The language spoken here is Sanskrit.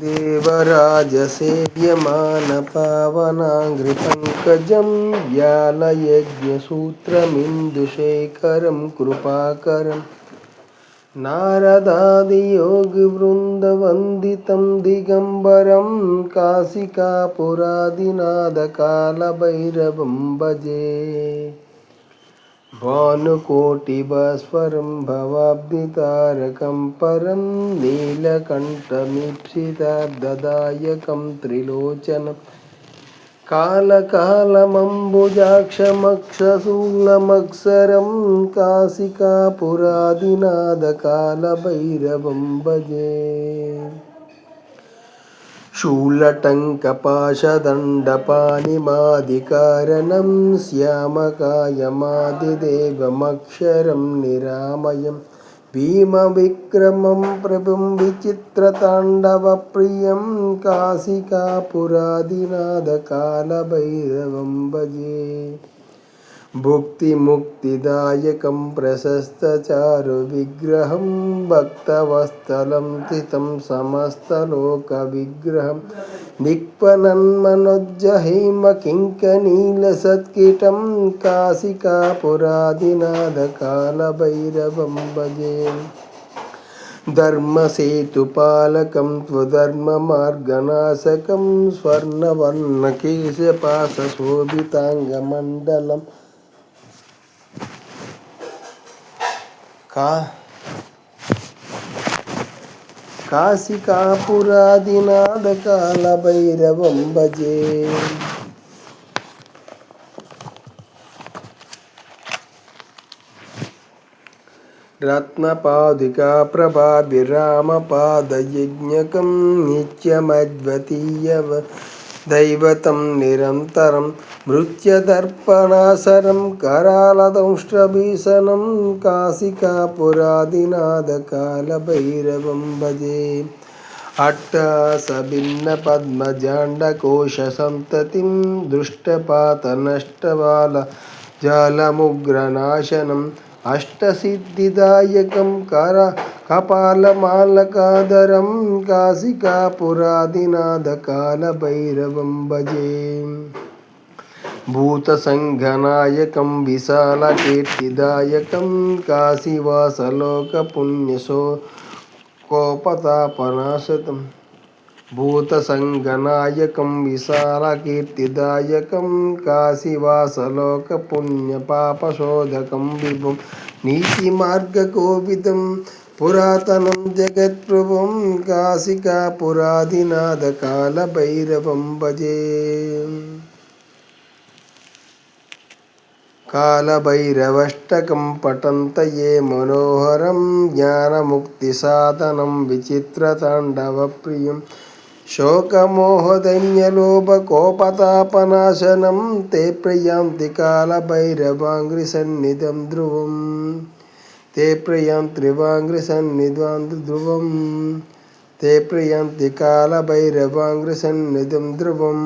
देवराजसेव्यमानपावनाङ्घ्रिपङ्कजं व्यालयज्ञसूत्रमिन्दुशेखरं कृपाकरं नारदादियोगिवृन्दवन्दितं दिगम्बरं काशिकापुरादिनाथकालभैरवं भजे। भानुकोटिभास्वरं भवाब्धितारकं परं नीलकण्ठमीप्सिताब्धदायकं त्रिलोचनं कालकालमम्बुजाक्षमक्षशूलमक्षरं काशिकापुरादिनाथकालभैरवं भजे। शूलटङ्कपाशदण्डपाणिमादिकारणं श्यामकायमादिदेवमक्षरं निरामयं भीमविक्रमं प्रभुं विचित्रताण्डवप्रियं काशिकापुरादिनाथकालभैरवं भजे। भुक्तिमुक्तिदायकं प्रशस्तचारुविग्रहं भक्तवत्सलं स्थितं समस्तलोकविग्रहं निक्पनन्मनोज्जहैमकिङ्कनीलसत्किटं काशिकापुरादिनाथकालभैरवं भजे। धर्मसेतुपालकं स्वधर्ममार्गनाशकं स्वर्णवर्णकेशपाशशोभिताङ्गमण्डलं काशिकापुरादिनाथकालभैरवं भजे। रत्नपादुकाप्रभाभिरामपादयज्ञकं नित्यमद्वितीय दैवतं निरन्तरं मृत्युदर्पणासरं करालदंष्ट्रभीषणं काशिकापुरादिनाथकालभैरवं भजे। अट्टासभिन्नपद्मजाण्डकोशसन्ततिं दृष्टपातनष्टबालजालमुग्रनाशनम् अष्टसिद्धिदायकं कपालमालकाधरं काशिकापुरादिनाथकालभैरवं भजे। भूतसङ्घनायकं विशालकीर्तिदायकं काशीवासलोकपुण्यशोकोपतापनाशतं भूतसङ्घनायकं विशालकीर्तिदायकं काशीवासलोकपुण्यपापशोधकं विभुं नीतिमार्गकोविदं पुरातनं जगत्प्रभुं काशिकापुरादिनाथकालभैरवं भजे। कालभैरवाष्टकं पठन्त ये मनोहरं ज्ञानमुक्तिसाधनं विचित्रताण्डवप्रियं शोकमोहदैन्यलोभकोपतापनाशनं ते प्रयान्ति कालभैरवाङ्घ्रिसन्निधं ध्रुवं ते प्रयान्ति ते प्रयान्ति कालभैरवाङ्घ्रिसन्निधं ध्रुवम्।